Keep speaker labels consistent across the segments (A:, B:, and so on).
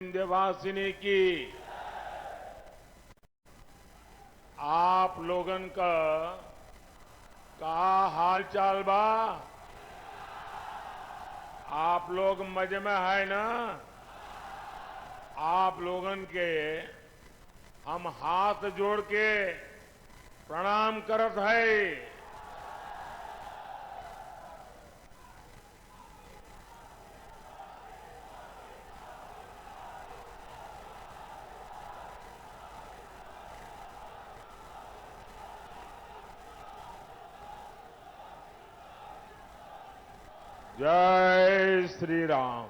A: विंध्यवासिनी की आप लोगन का हाल चाल बा। आप लोग मजे में है ना। आप लोगन के हम हाथ जोड़ के प्रणाम करत है। जय श्री राम।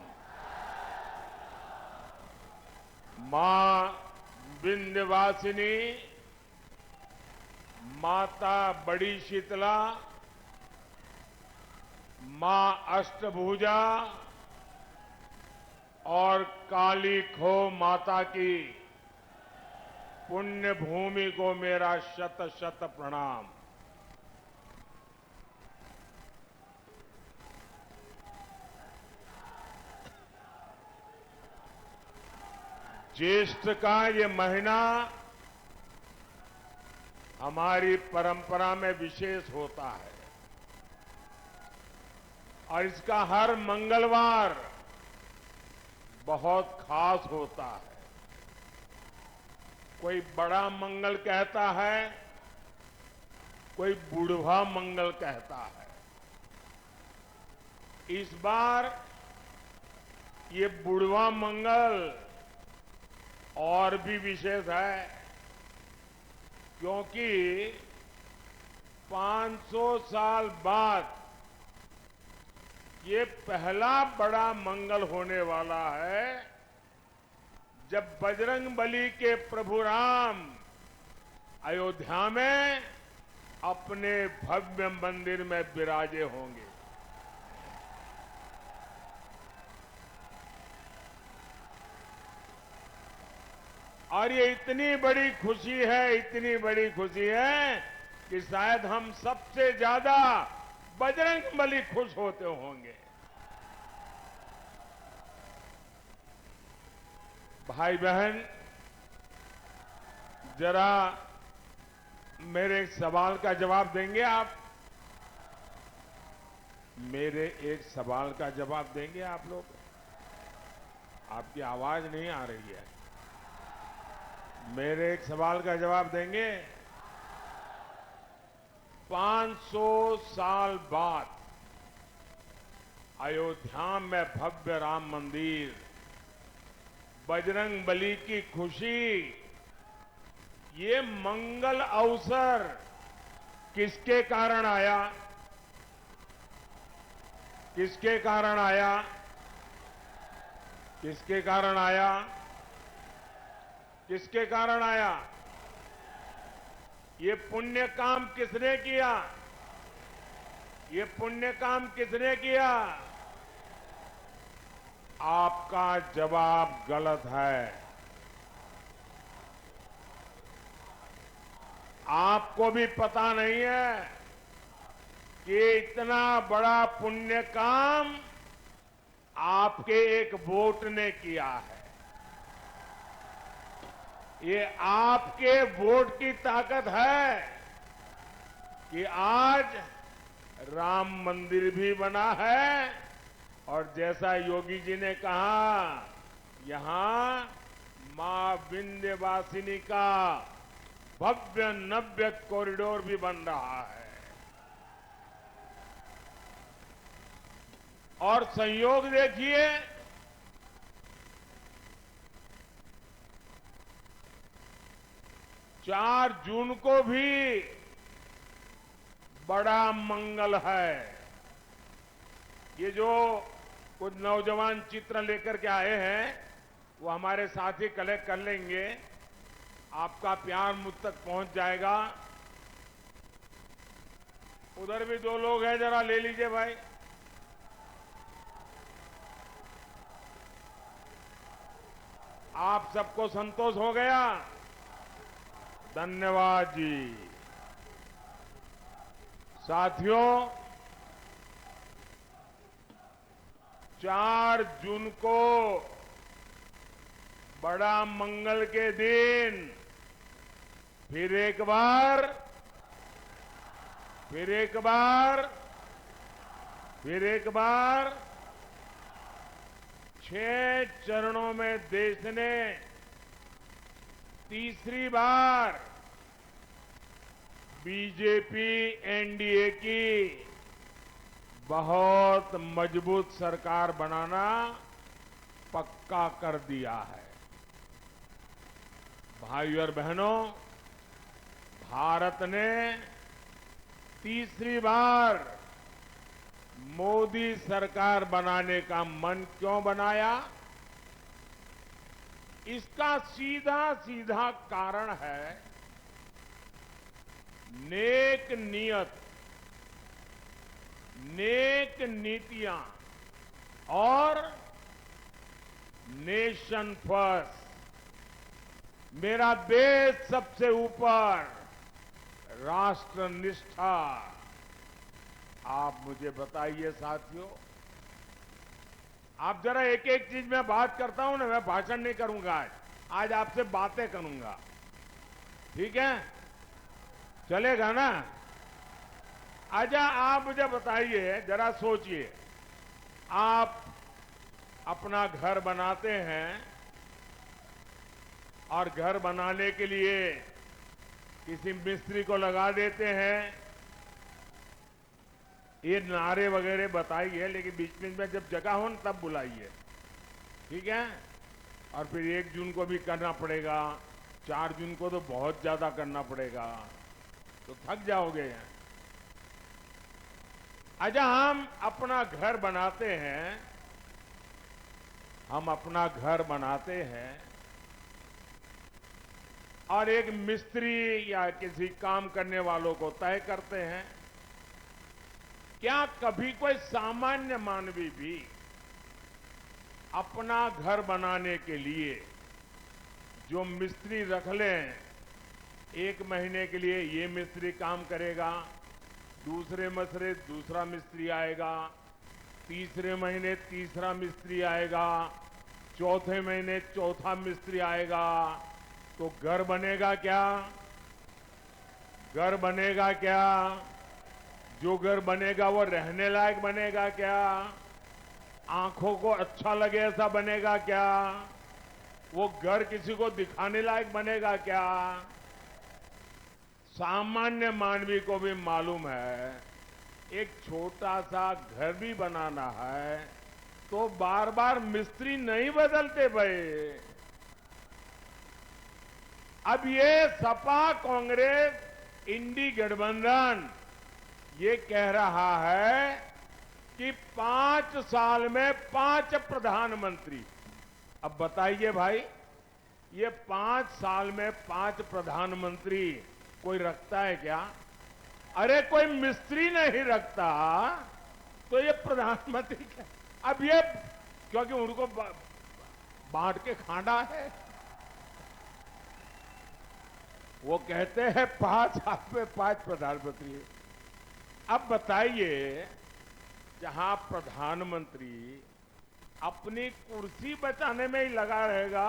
A: मां विंध्यवासिनी, माता बड़ी शीतला, मां अष्टभुजा और काली खो माता की पुण्य भूमि को मेरा शत शत प्रणाम। ज्येष्ठ का ये महीना हमारी परंपरा में विशेष होता है और इसका हर मंगलवार बहुत खास होता है। कोई बड़ा मंगल कहता है, कोई बुढ़वा मंगल कहता है। इस बार ये बुढ़वा मंगल और भी विशेष है क्योंकि 500 साल बाद ये पहला बड़ा मंगल होने वाला है जब बजरंगबली के प्रभु राम अयोध्या में अपने भव्य मंदिर में विराजे होंगे। और ये इतनी बड़ी खुशी है, इतनी बड़ी खुशी है कि शायद हम सबसे ज्यादा बजरंगबली खुश होते होंगे। भाई बहन, जरा मेरे एक सवाल का जवाब देंगे आप? मेरे एक सवाल का जवाब देंगे आप लोग? आपकी आवाज नहीं आ रही है। मेरे एक सवाल का जवाब देंगे? 500 साल बाद अयोध्या में भव्य राम मंदिर, बजरंगबली की खुशी, ये मंगल अवसर किसके कारण आया? किसके कारण आया? किसके कारण आया? किसके कारण आया? ये पुण्य काम किसने किया? ये पुण्य काम किसने किया? आपका जवाब गलत है। आपको भी पता नहीं है कि इतना बड़ा पुण्य काम आपके एक वोट ने किया है। ये आपके वोट की ताकत है कि आज राम मंदिर भी बना है और जैसा योगी जी ने कहा, यहां मां विंध्यवासिनी का भव्य नव्य कॉरिडोर भी बन रहा है। और संयोग देखिए, 4 जून को भी बड़ा मंगल है। ये जो कुछ नौजवान चित्र लेकर के आए हैं वो हमारे साथी कलेक्ट कर लेंगे। आपका प्यार मुझ तक पहुंच जाएगा। उधर भी 2 लोग हैं, जरा ले लीजिए भाई। आप सबको संतोष हो गया? धन्यवाद जी। साथियों, 4 जून को बड़ा मंगल के दिन फिर एक बार फिर एक बार फिर एक बार 6 चरणों में देश ने तीसरी बार बीजेपी एनडीए की बहुत मजबूत सरकार बनाना पक्का कर दिया है। भाई और बहनों, भारत ने तीसरी बार मोदी सरकार बनाने का मन क्यों बनाया? इसका सीधा सीधा कारण है नेक नियत, नेक नीतियां और नेशन फर्स्ट, मेरा देश सबसे ऊपर, राष्ट्र निष्ठा। आप मुझे बताइए साथियों, आप जरा एक एक चीज में बात करता हूं ना, मैं भाषण नहीं करूंगा आज आपसे बातें करूंगा, ठीक है? चलेगा ना? अच्छा, आप मुझे बताइए, जरा सोचिए, आप अपना घर बनाते हैं और घर बनाने के लिए किसी मिस्त्री को लगा देते हैं। ये नारे वगैरह बताइए, लेकिन बीच में जब जगह हो ना तब बुलाइए, ठीक है? और फिर 1 जून को भी करना पड़ेगा, 4 जून को तो बहुत ज्यादा करना पड़ेगा, तो थक जाओगे। अच्छा, हम अपना घर बनाते हैं, हम अपना घर बनाते हैं और एक मिस्त्री या किसी काम करने वालों को तय करते हैं। क्या कभी कोई सामान्य मानवी भी अपना घर बनाने के लिए जो मिस्त्री रख लें, 1 महीने के लिए ये मिस्त्री काम करेगा, दूसरे महीने दूसरा मिस्त्री आएगा, तीसरे महीने तीसरा मिस्त्री आएगा, चौथे महीने चौथा मिस्त्री आएगा, तो घर बनेगा क्या? घर बनेगा क्या? जो घर बनेगा वो रहने लायक बनेगा क्या? आंखों को अच्छा लगे ऐसा बनेगा क्या? वो घर किसी को दिखाने लायक बनेगा क्या? सामान्य मानवी को भी मालूम है, एक छोटा सा घर भी बनाना है तो बार बार मिस्त्री नहीं बदलते भाई। अब ये सपा कांग्रेस इंडी गठबंधन ये कह रहा है कि 5 साल में 5 प्रधानमंत्री। अब बताइए भाई, ये 5 साल में 5 प्रधानमंत्री कोई रखता है क्या? अरे कोई मिस्त्री नहीं रखता तो ये प्रधानमंत्री क्या? अब ये क्योंकि उनको बांट के खाना है, वो कहते हैं 5 साल में 5 प्रधानमंत्री। अब बताइए, जहां प्रधानमंत्री अपनी कुर्सी बचाने में ही लगा रहेगा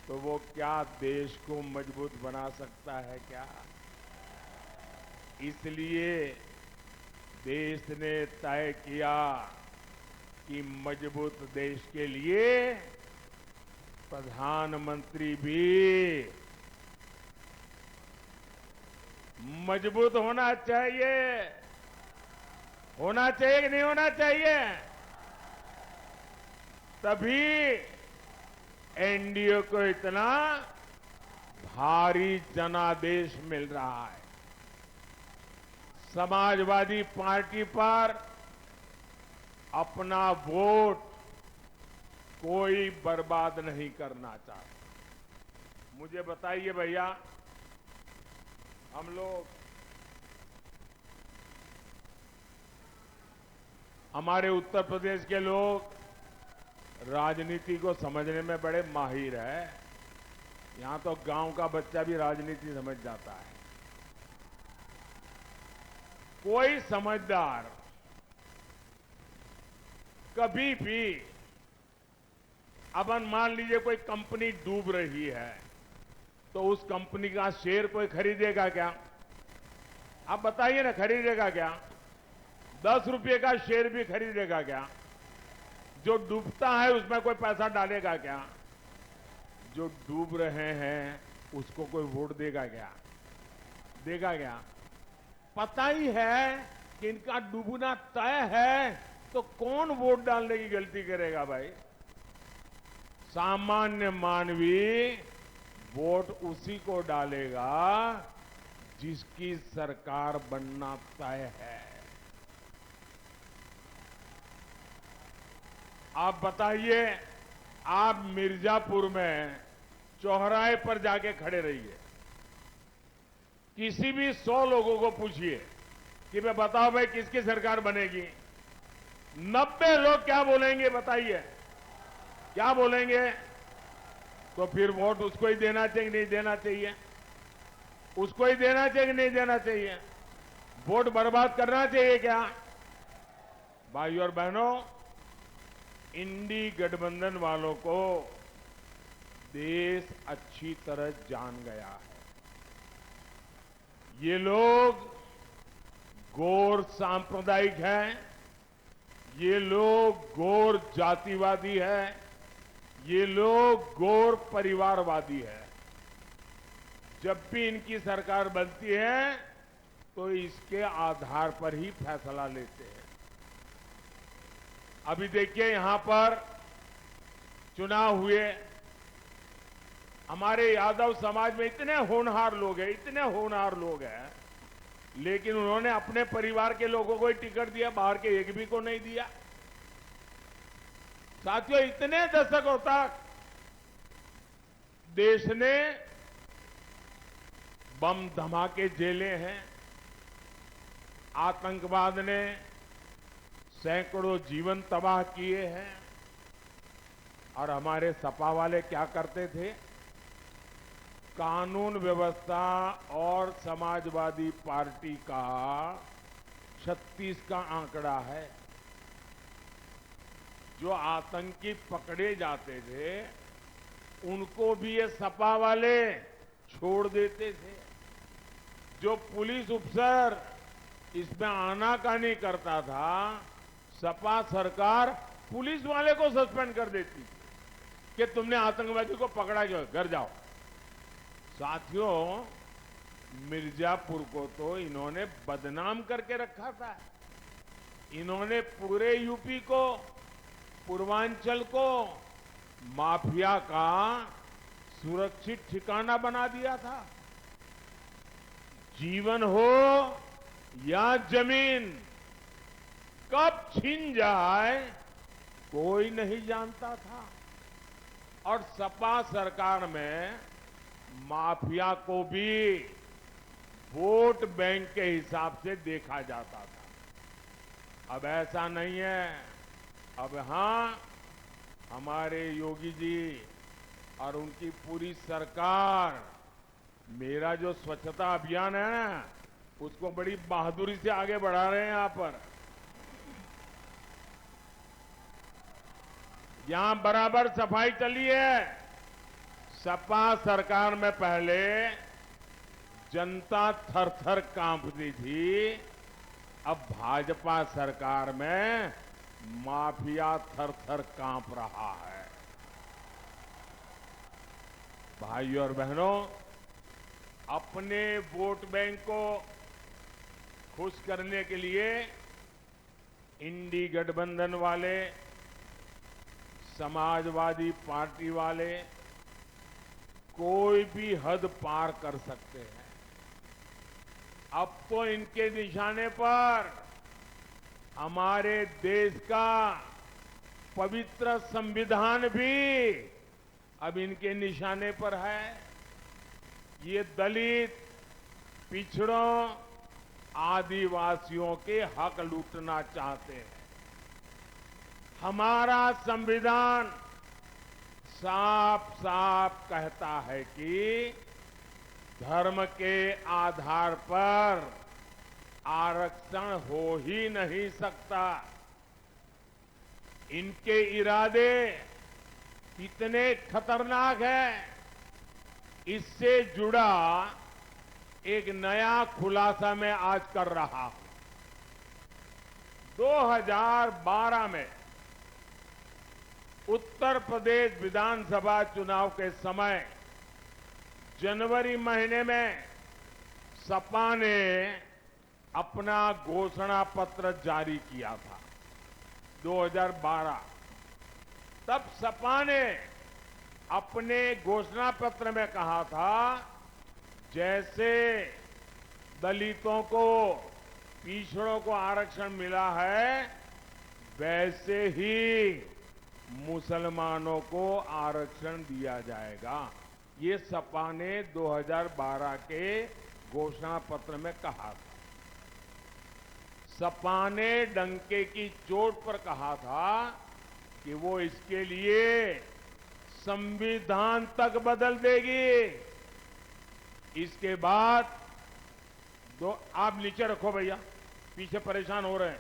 A: तो वो क्या देश को मजबूत बना सकता है क्या? इसलिए देश ने तय किया कि मजबूत देश के लिए प्रधानमंत्री भी मजबूत होना चाहिए। होना चाहिए कि नहीं होना चाहिए? तभी एनडीए को इतना भारी जनादेश मिल रहा है। समाजवादी पार्टी पर अपना वोट कोई बर्बाद नहीं करना चाहता। मुझे बताइए भैया, हम लोग, हमारे उत्तर प्रदेश के लोग राजनीति को समझने में बड़े माहिर है। यहां तो गांव का बच्चा भी राजनीति समझ जाता है। कोई समझदार कभी भी अपन मान लीजिए कोई कंपनी डूब रही है तो उस कंपनी का शेयर कोई खरीदेगा क्या? आप बताइए ना, खरीदेगा क्या? 10 रुपये का शेयर भी खरीदेगा क्या? जो डूबता है उसमें कोई पैसा डालेगा क्या? जो डूब रहे हैं उसको कोई वोट देगा क्या? देगा क्या? पता ही है कि इनका डूबना तय है, तो कौन वोट डालने की गलती करेगा भाई? सामान्य मानवी वोट उसी को डालेगा जिसकी सरकार बनना तय है। आप बताइए, आप मिर्जापुर में चौराहे पर जाके खड़े रहिए, किसी भी 100 लोगों को पूछिए कि मैं बताओ भाई किसकी सरकार बनेगी, 90 लोग क्या बोलेंगे बताइए? क्या बोलेंगे? तो फिर वोट उसको ही देना चाहिए, नहीं देना चाहिए? उसको ही देना चाहिए कि नहीं देना चाहिए? वोट बर्बाद करना चाहिए क्या? भाइयों और बहनों, इंडी गठबंधन वालों को देश अच्छी तरह जान गया है। ये लोग गौर सांप्रदायिक हैं, ये लोग गौर जातिवादी हैं, ये लोग गौर परिवारवादी है। जब भी इनकी सरकार बनती है तो इसके आधार पर ही फैसला लेते हैं। अभी देखिए, यहां पर चुनाव हुए, हमारे यादव समाज में इतने होनहार लोग हैं, इतने होनहार लोग हैं, लेकिन उन्होंने अपने परिवार के लोगों को ही टिकट दिया, बाहर के एक भी को नहीं दिया। साथियों, इतने दशकों तक देश ने बम धमाके झेले हैं, आतंकवाद ने सैकड़ों जीवन तबाह किए हैं, और हमारे सपा वाले क्या करते थे? कानून व्यवस्था और समाजवादी पार्टी का 36 का आंकड़ा है। जो आतंकी पकड़े जाते थे उनको भी ये सपा वाले छोड़ देते थे। जो पुलिस अफसर इसमें आनाकानी करता था, सपा सरकार पुलिस वाले को सस्पेंड कर देती थी कि तुमने आतंकवादी को पकड़ा क्यों, घर जाओ। साथियों, मिर्जापुर को तो इन्होंने बदनाम करके रखा था। इन्होंने पूरे यूपी को, पूर्वांचल को माफिया का सुरक्षित ठिकाना बना दिया था। जीवन हो या जमीन, कब छीन जाए कोई नहीं जानता था। और सपा सरकार में माफिया को भी वोट बैंक के हिसाब से देखा जाता था। अब ऐसा नहीं है। अब हां, हमारे योगी जी और उनकी पूरी सरकार मेरा जो स्वच्छता अभियान है ना, उसको बड़ी बहादुरी से आगे बढ़ा रहे हैं। यहां पर, यहां बराबर सफाई चली है। सपा सरकार में पहले जनता थर-थर कांपती थी, अब भाजपा सरकार में माफिया थर-थर कांप रहा है। भाइयों और बहनों, अपने वोट बैंक को खुश करने के लिए इंडी गठबंधन वाले, समाजवादी पार्टी वाले कोई भी हद पार कर सकते हैं। अब तो इनके निशाने पर हमारे देश का पवित्र संविधान भी अब इनके निशाने पर है। ये दलित, पिछड़ों, आदिवासियों के हक लूटना चाहते हैं। हमारा संविधान साफ साफ कहता है कि धर्म के आधार पर आरक्षण हो ही नहीं सकता। इनके इरादे कितने खतरनाक है, इससे जुड़ा एक नया खुलासा मैं आज कर रहा हूं। 2012 में उत्तर प्रदेश विधानसभा चुनाव के समय जनवरी महीने में सपा ने अपना घोषणा पत्र जारी किया था। 2012 तब सपा ने अपने घोषणा पत्र में कहा था, जैसे दलितों को, पिछड़ों को आरक्षण मिला है, वैसे ही मुसलमानों को आरक्षण दिया जाएगा। ये सपा ने 2012 के घोषणा पत्र में कहा था। सपा ने डंके की चोट पर कहा था कि वो इसके लिए संविधान तक बदल देगी। इसके बाद आप नीचे रखो भैया, पीछे परेशान हो रहे हैं।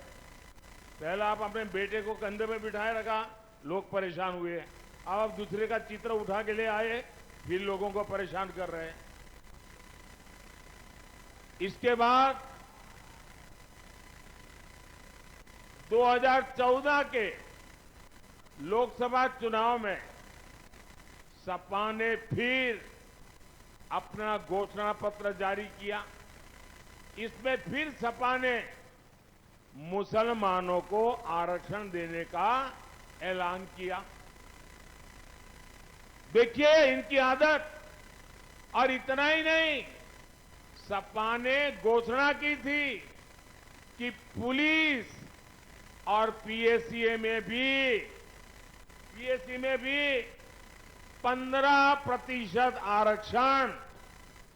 A: पहला आप अपने बेटे को कंधे में बिठाए रखा, लोग परेशान हुए। अब आप दूसरे का चित्र उठा के ले आए, फिर लोगों को परेशान कर रहे हैं। इसके बाद 2014 के लोकसभा चुनाव में सपा ने फिर अपना घोषणा पत्र जारी किया। इसमें फिर सपा ने मुसलमानों को आरक्षण देने का ऐलान किया। देखिए इनकी आदत। और इतना ही नहीं, सपा ने घोषणा की थी कि पुलिस और पीएससी में भी 15% आरक्षण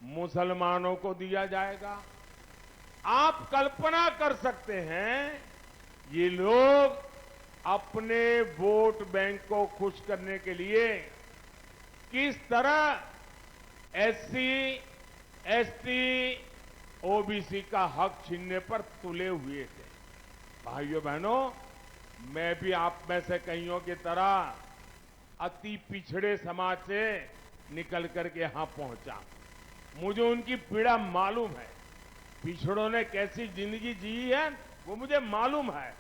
A: मुसलमानों को दिया जाएगा। आप कल्पना कर सकते हैं, ये लोग अपने वोट बैंक को खुश करने के लिए किस तरह एससी, एसटी, ओबीसी का हक छीनने पर तुले हुए थे। भाइयों बहनों, मैं भी आप में से कईयों की तरह अति पिछड़े समाज से निकल करके यहां पहुंचा। मुझे उनकी पीड़ा मालूम है। पिछड़ों ने कैसी जिंदगी जी है वो मुझे मालूम है।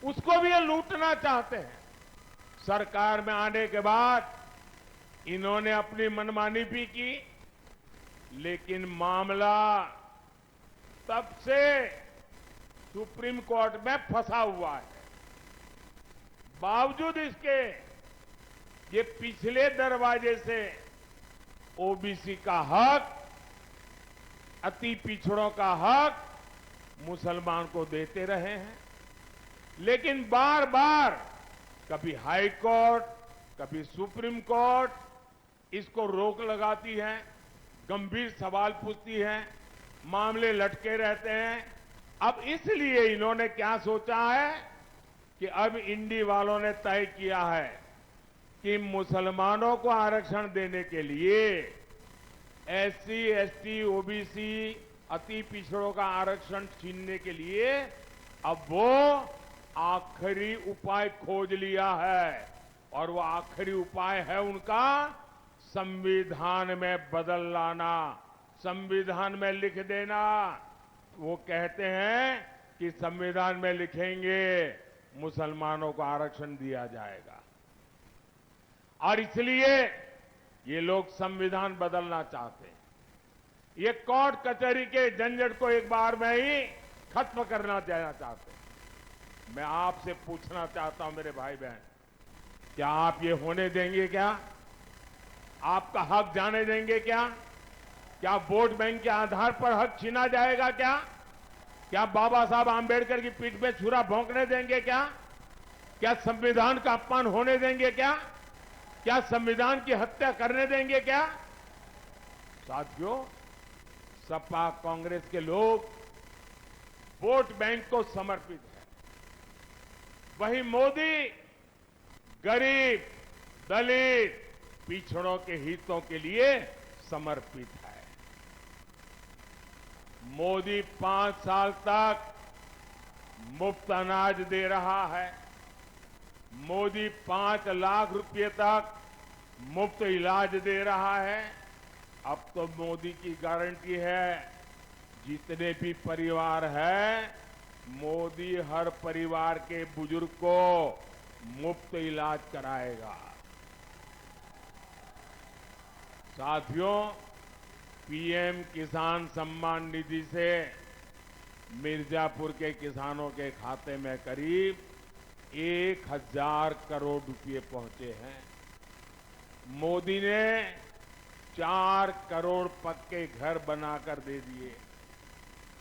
A: उसको भी ये लूटना चाहते हैं। सरकार में आने के बाद इन्होंने अपनी मनमानी भी की, लेकिन मामला तब से सुप्रीम कोर्ट में फंसा हुआ है। बावजूद इसके ये पिछले दरवाजे से ओबीसी का हक, अति पिछड़ों का हक मुसलमान को देते रहे हैं। लेकिन बार बार कभी हाई कोर्ट, कभी सुप्रीम कोर्ट इसको रोक लगाती है, गंभीर सवाल पूछती है, मामले लटके रहते हैं। अब इसलिए इन्होंने क्या सोचा है कि अब इंडी वालों ने तय किया है कि मुसलमानों को आरक्षण देने के लिए एससी, एसटी, ओबीसी, अति पिछड़ों का आरक्षण छीनने के लिए अब वो आखिरी उपाय खोज लिया है। और वो आखिरी उपाय है उनका संविधान में बदल लाना, संविधान में लिख देना। वो कहते हैं कि संविधान में लिखेंगे मुसलमानों को आरक्षण दिया जाएगा। और इसलिए ये लोग संविधान बदलना चाहते हैं। ये कोर्ट कचहरी के झंझट को एक बार में ही खत्म करना चाहते हैं। मैं आपसे पूछना चाहता हूं मेरे भाई बहन, क्या आप ये होने देंगे? क्या आपका हक जाने देंगे? क्या वोट बैंक के आधार पर हक छीना जाएगा? क्या बाबा साहब आंबेडकर की पीठ पे छुरा भोंकने देंगे? क्या संविधान का अपमान होने देंगे? क्या संविधान की हत्या करने देंगे? साथियों, सपा कांग्रेस के लोग वोट बैंक को समर्पित है। वही मोदी गरीब, दलित, पिछड़ों के हितों के लिए समर्पित है। मोदी 5 साल तक मुफ्त अनाज दे रहा है। मोदी 5 लाख रुपए तक मुफ्त इलाज दे रहा है। अब तो मोदी की गारंटी है, जितने भी परिवार हैं, मोदी हर परिवार के बुजुर्ग को मुफ्त इलाज कराएगा। साथियों, पीएम किसान सम्मान निधि से मिर्जापुर के किसानों के खाते में करीब 1,000 करोड़ रुपए पहुंचे हैं। मोदी ने 4 करोड़ पक्के घर बनाकर दे दिए।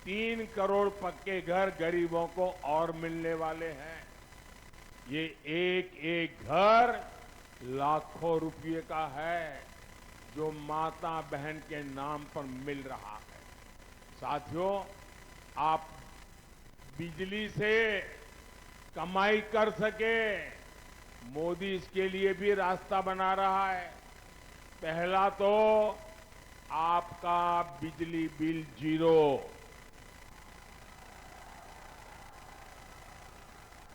A: 3 करोड़ पक्के घर गरीबों को और मिलने वाले हैं। ये एक एक घर लाखों रुपए का है, जो माता बहन के नाम पर मिल रहा है। साथियों, आप बिजली से कमाई कर सके, मोदी इसके लिए भी रास्ता बना रहा है। पहला तो आपका बिजली बिल जीरो।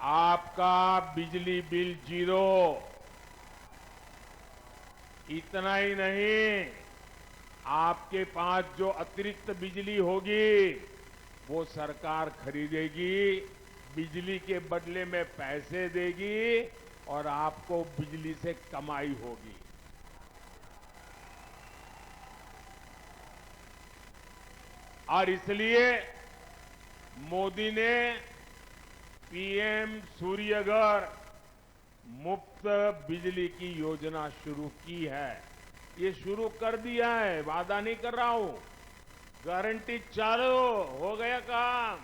A: आपका बिजली बिल जीरो। इतना ही नहीं, आपके पास जो अतिरिक्त बिजली होगी वो सरकार खरीदेगी, बिजली के बदले में पैसे देगी और आपको बिजली से कमाई होगी। और इसलिए मोदी ने पीएम सूर्यघर मुफ्त बिजली की योजना शुरू की है। ये शुरू कर दिया है, वादा नहीं कर रहा हूं, गारंटी चालू हो गया काम।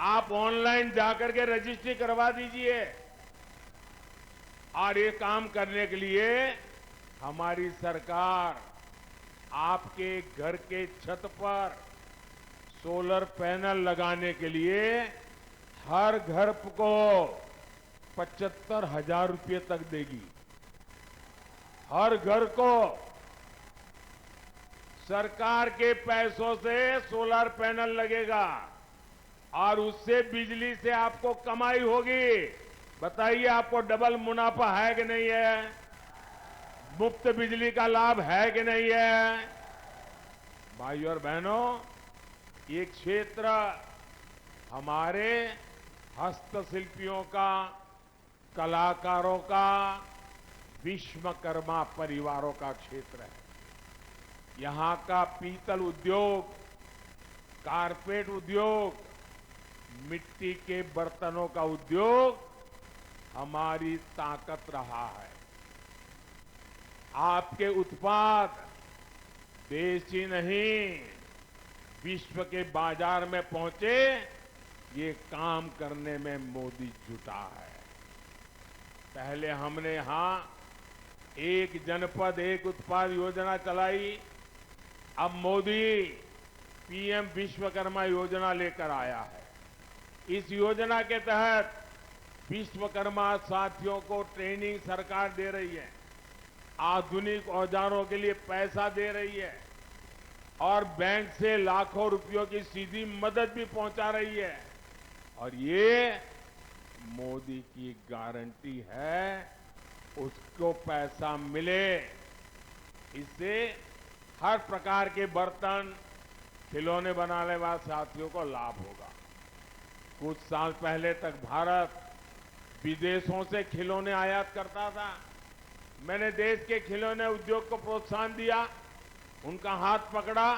A: आप ऑनलाइन जाकर के रजिस्ट्री करवा दीजिए। और ये काम करने के लिए हमारी सरकार आपके घर के छत पर सोलर पैनल लगाने के लिए हर घर को 75,000 रुपये तक देगी। हर घर को सरकार के पैसों से सोलर पैनल लगेगा और उससे बिजली से आपको कमाई होगी। बताइए, आपको डबल मुनाफा है कि नहीं है? मुफ्त बिजली का लाभ है कि नहीं है? भाई और बहनों, ये क्षेत्र हमारे हस्तशिल्पियों का, कलाकारों का, विश्वकर्मा परिवारों का क्षेत्र है। यहां का पीतल उद्योग, कारपेट उद्योग, मिट्टी के बर्तनों का उद्योग हमारी ताकत रहा है। आपके उत्पाद देश ही नहीं, विश्व के बाजार में पहुंचे, ये काम करने में मोदी जुटा है। पहले हमने यहां एक जनपद एक उत्पाद योजना चलाई। अब मोदी पीएम विश्वकर्मा योजना लेकर आया है। इस योजना के तहत विश्वकर्मा साथियों को ट्रेनिंग सरकार दे रही है, आधुनिक औजारों के लिए पैसा दे रही है और बैंक से लाखों रुपयों की सीधी मदद भी पहुंचा रही है। और ये मोदी की गारंटी है, उसको पैसा मिले। इससे हर प्रकार के बर्तन, खिलौने बनाने वाले साथियों को लाभ होगा। कुछ साल पहले तक भारत विदेशों से खिलौने आयात करता था। मैंने देश के खिलौने उद्योग को प्रोत्साहन दिया, उनका हाथ पकड़ा।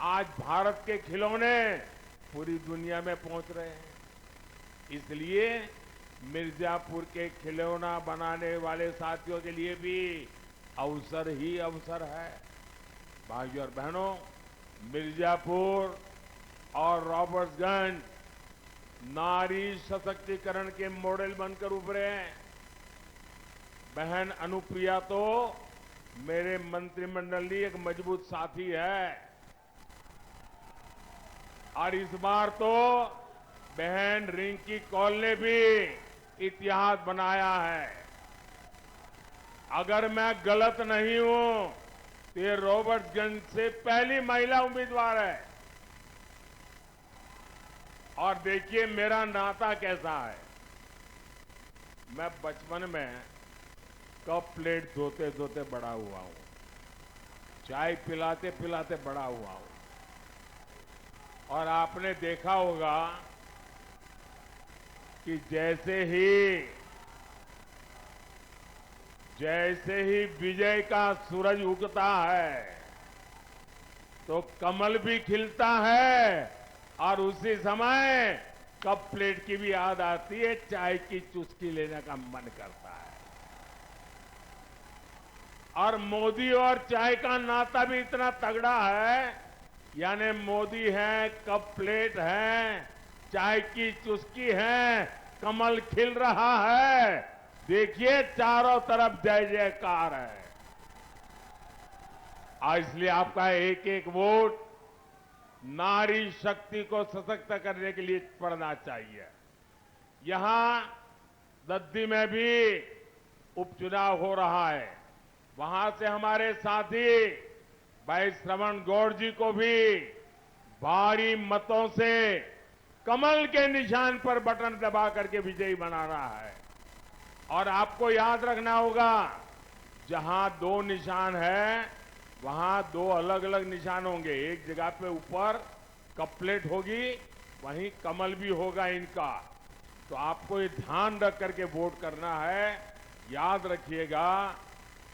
A: आज भारत के खिलौने पूरी दुनिया में पहुंच रहे हैं। इसलिए मिर्जापुर के खिलौना बनाने वाले साथियों के लिए भी अवसर ही अवसर है। भाइयों और बहनों, मिर्जापुर और रॉबर्ट्सगंज नारी सशक्तिकरण के मॉडल बनकर उभरे हैं। बहन अनुप्रिया तो मेरे मंत्रिमंडल की एक मजबूत साथी है और इस बार तो बहन रिंकी कौल ने भी इतिहास बनाया है। अगर मैं गलत नहीं हूं तो ये रॉबर्ट्सगंज से पहली महिला उम्मीदवार है। और देखिए मेरा नाता कैसा है। मैं बचपन में कप प्लेट धोते धोते बड़ा हुआ हूं, चाय पिलाते पिलाते बड़ा हुआ हूं। और आपने देखा होगा कि जैसे ही विजय का सूरज उगता है तो कमल भी खिलता है और उसी समय कप प्लेट की भी याद आती है, चाय की चुस्की लेने का मन करता है। और मोदी और चाय का नाता भी इतना तगड़ा है, यानी मोदी है, कप प्लेट है, चाय की चुस्की है, कमल खिल रहा है। देखिए चारों तरफ जय जयकार है। इसलिए आपका एक एक वोट नारी शक्ति को सशक्त करने के लिए पड़ना चाहिए। यहां दद्दी में भी उपचुनाव हो रहा है, वहां से हमारे साथी भाई श्रवण गौड़ जी को भी भारी मतों से कमल के निशान पर बटन दबा करके विजयी बनाना है। और आपको याद रखना होगा, जहां दो निशान है वहां दो अलग अलग निशान होंगे। एक जगह पे ऊपर कप प्लेट होगी, वहीं कमल भी होगा इनका। तो आपको ये ध्यान रख करके वोट करना है। याद रखिएगा,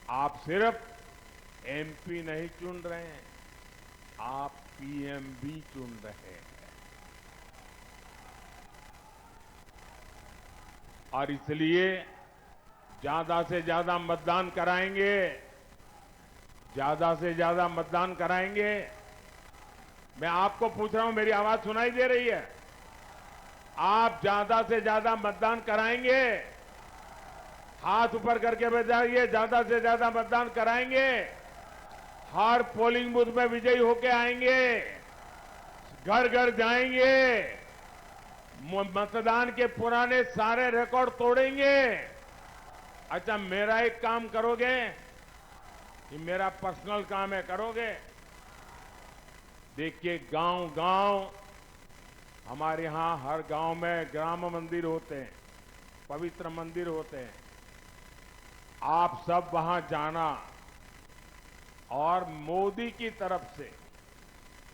A: आप सिर्फ एमपी नहीं चुन रहे हैं, आप पीएम भी चुन रहे हैं। और इसलिए ज्यादा से ज्यादा मतदान कराएंगे, ज्यादा से ज्यादा मतदान कराएंगे। मैं आपको पूछ रहा हूं, मेरी आवाज सुनाई दे रही है? आप ज्यादा से ज्यादा मतदान कराएंगे? हाथ ऊपर करके बताइए, ज्यादा से ज्यादा मतदान कराएंगे? हर पोलिंग बूथ में विजयी होके आएंगे, घर घर जाएंगे, मतदान के पुराने सारे रिकॉर्ड तोड़ेंगे। अच्छा, मेरा एक काम करोगे? ये मेरा पर्सनल काम है, करोगे? देखिए, गांव गांव हमारे यहां हर गांव में ग्राम मंदिर होते हैं, पवित्र मंदिर होते हैं। आप सब वहां जाना और मोदी की तरफ से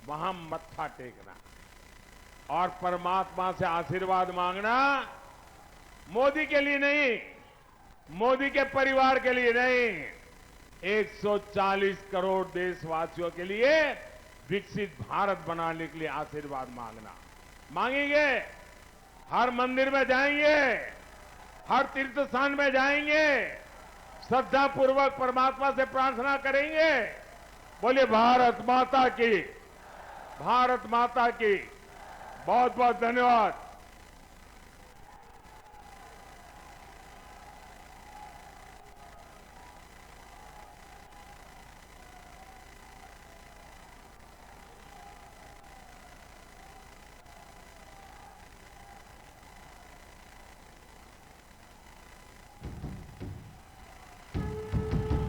A: वहां मत्था टेकना और परमात्मा से आशीर्वाद मांगना। मोदी के लिए नहीं, मोदी के परिवार के लिए नहीं, 140 करोड़ देशवासियों के लिए विकसित भारत बनाने के लिए आशीर्वाद मांगना। मांगेंगे, हर मंदिर में जाएंगे, हर तीर्थ स्थान में जाएंगे, श्रद्धा पूर्वक परमात्मा से प्रार्थना करेंगे। बोलिए भारत माता की, भारत माता की। बहुत बहुत धन्यवाद।